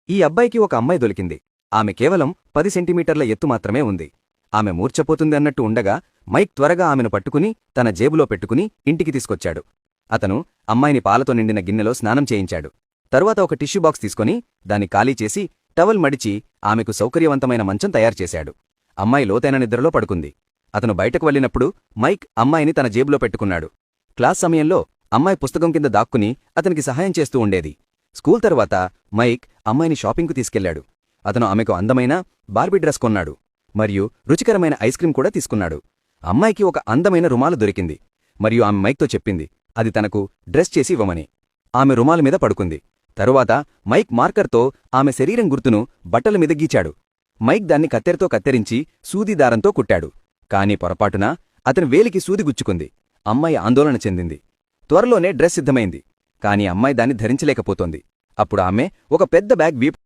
ఈ అబ్బాయికి ఒక అమ్మాయి దొరికింది. ఆమె కేవలం 10 సెంటీమీటర్ల ఎత్తు మాత్రమే ఉంది. ఆమె మూర్ఛపోతుంది అన్నట్టు ఉండగా మైక్ త్వరగా ఆమెను పట్టుకుని తన జేబులో పెట్టుకుని ఇంటికి తీసుకొచ్చాడు. అతను అమ్మాయిని పాలతో నిండిన గిన్నెలో స్నానం చేయించాడు. తరువాత ఒక టిష్యూ బాక్స్ తీసుకొని దాన్ని ఖాళీ చేసి టవల్ మడిచి ఆమెకు సౌకర్యవంతమైన మంచం తయారుచేశాడు. అమ్మాయి లోతైన నిద్రలో పడుకుంది. అతను బయటకు వెళ్ళినప్పుడు మైక్ అమ్మాయిని తన జేబులో పెట్టుకున్నాడు. క్లాస్ సమయంలో అమ్మాయి పుస్తకం కింద దాక్కుని అతనికి సహాయం చేస్తూ ఉండేది. స్కూల్ తరువాత మైక్ అమ్మాయిని షాపింగ్కు తీసుకెళ్లాడు. అతను ఆమెకు అందమైన బార్బీ డ్రెస్ కొన్నాడు మరియు రుచికరమైన ఐస్ క్రీం కూడా తీసుకున్నాడు. అమ్మాయికి ఒక అందమైన రుమాలు దొరికింది మరియు ఆమె మైక్తో చెప్పింది అది తనకు డ్రెస్ చేసి ఇవ్వమని. ఆమె రుమాలు మీద పడుకుంది. తరువాత మైక్ మార్కర్తో ఆమె శరీరం గుర్తును బట్టల మీద గీచాడు. మైక్ దాన్ని కత్తెరతో కత్తిరించి సూది దారంతో కుట్టాడు. కాని పొరపాటున అతని వేలికి సూది గుచ్చుకుంది. అమ్మాయి ఆందోళన చెందింది. త్వరలోనే డ్రెస్ సిద్ధమైంది. కాని అమ్మాయి దాన్ని ధరించలేకపోతోంది. అప్పుడు ఆమె ఒక పెద్ద బ్యాగ్ వీపు